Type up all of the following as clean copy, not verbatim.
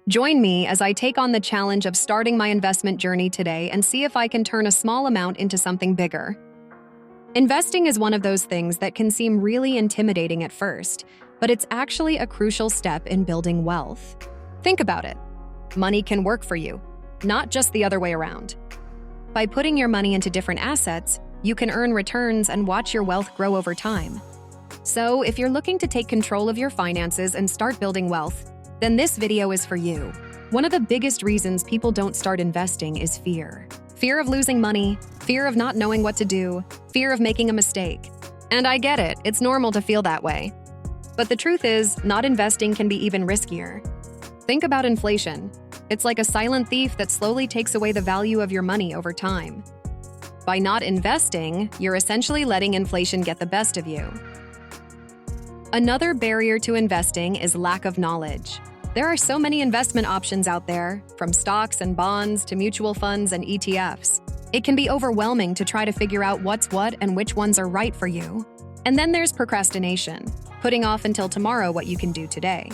Join me as I take on the challenge of starting my investment journey today and see if I can turn a small amount into something bigger. Investing is one of those things that can seem really intimidating at first, but it's actually a crucial step in building wealth. Think about it. Money can work for you, not just the other way around. By putting your money into different assets, you can earn returns and watch your wealth grow over time. So, if you're looking to take control of your finances and start building wealth, then this video is for you. One of the biggest reasons people don't start investing is fear. Fear of losing money, fear of not knowing what to do, fear of making a mistake. And I get it, it's normal to feel that way. But the truth is, not investing can be even riskier. Think about inflation. It's like a silent thief that slowly takes away the value of your money over time. By not investing, you're essentially letting inflation get the best of you. Another barrier to investing is lack of knowledge. There are so many investment options out there, from stocks and bonds to mutual funds and ETFs. It can be overwhelming to try to figure out what's what and which ones are right for you. And then there's procrastination, putting off until tomorrow what you can do today.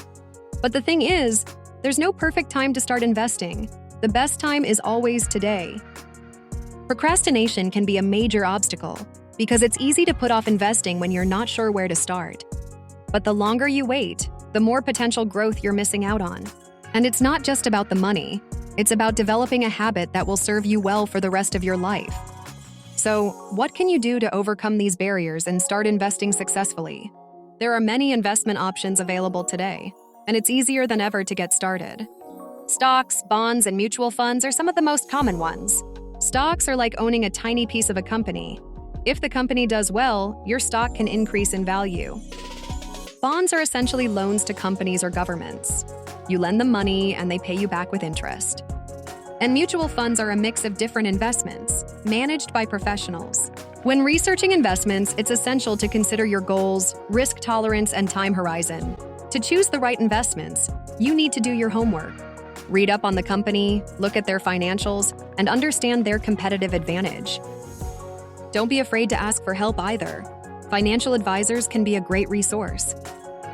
But the thing is, there's no perfect time to start investing. The best time is always today. Procrastination can be a major obstacle because it's easy to put off investing when you're not sure where to start. But the longer you wait, the more potential growth you're missing out on. And it's not just about the money. It's about developing a habit that will serve you well for the rest of your life. So, what can you do to overcome these barriers and start investing successfully? There are many investment options available today, and it's easier than ever to get started. Stocks, bonds, and mutual funds are some of the most common ones. Stocks are like owning a tiny piece of a company. If the company does well, your stock can increase in value. Bonds are essentially loans to companies or governments. You lend them money and they pay you back with interest. And mutual funds are a mix of different investments, managed by professionals. When researching investments, it's essential to consider your goals, risk tolerance, and time horizon. To choose the right investments, you need to do your homework. Read up on the company, look at their financials, and understand their competitive advantage. Don't be afraid to ask for help either. Financial advisors can be a great resource.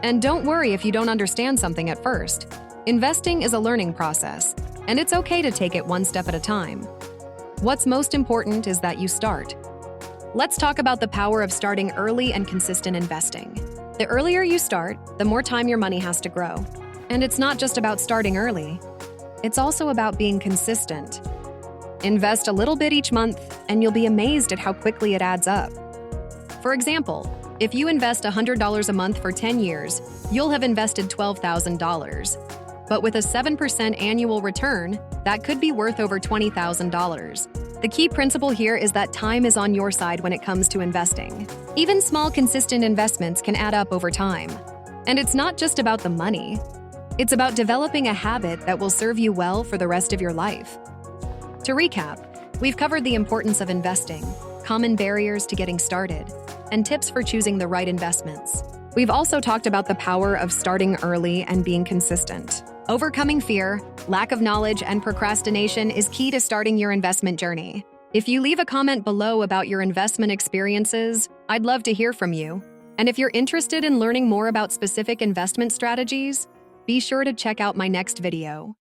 And don't worry if you don't understand something at first. Investing is a learning process, and it's okay to take it one step at a time. What's most important is that you start. Let's talk about the power of starting early and consistent investing. The earlier you start, the more time your money has to grow. And it's not just about starting early. It's also about being consistent. Invest a little bit each month, and you'll be amazed at how quickly it adds up. For example, if you invest $100 a month for 10 years, you'll have invested $12,000. But with a 7% annual return, that could be worth over $20,000. The key principle here is that time is on your side when it comes to investing. Even small, consistent investments can add up over time. And it's not just about the money. It's about developing a habit that will serve you well for the rest of your life. To recap, we've covered the importance of investing, common barriers to getting started, and tips for choosing the right investments. We've also talked about the power of starting early and being consistent. Overcoming fear, lack of knowledge, and procrastination is key to starting your investment journey. If you leave a comment below about your investment experiences, I'd love to hear from you. And if you're interested in learning more about specific investment strategies, be sure to check out my next video.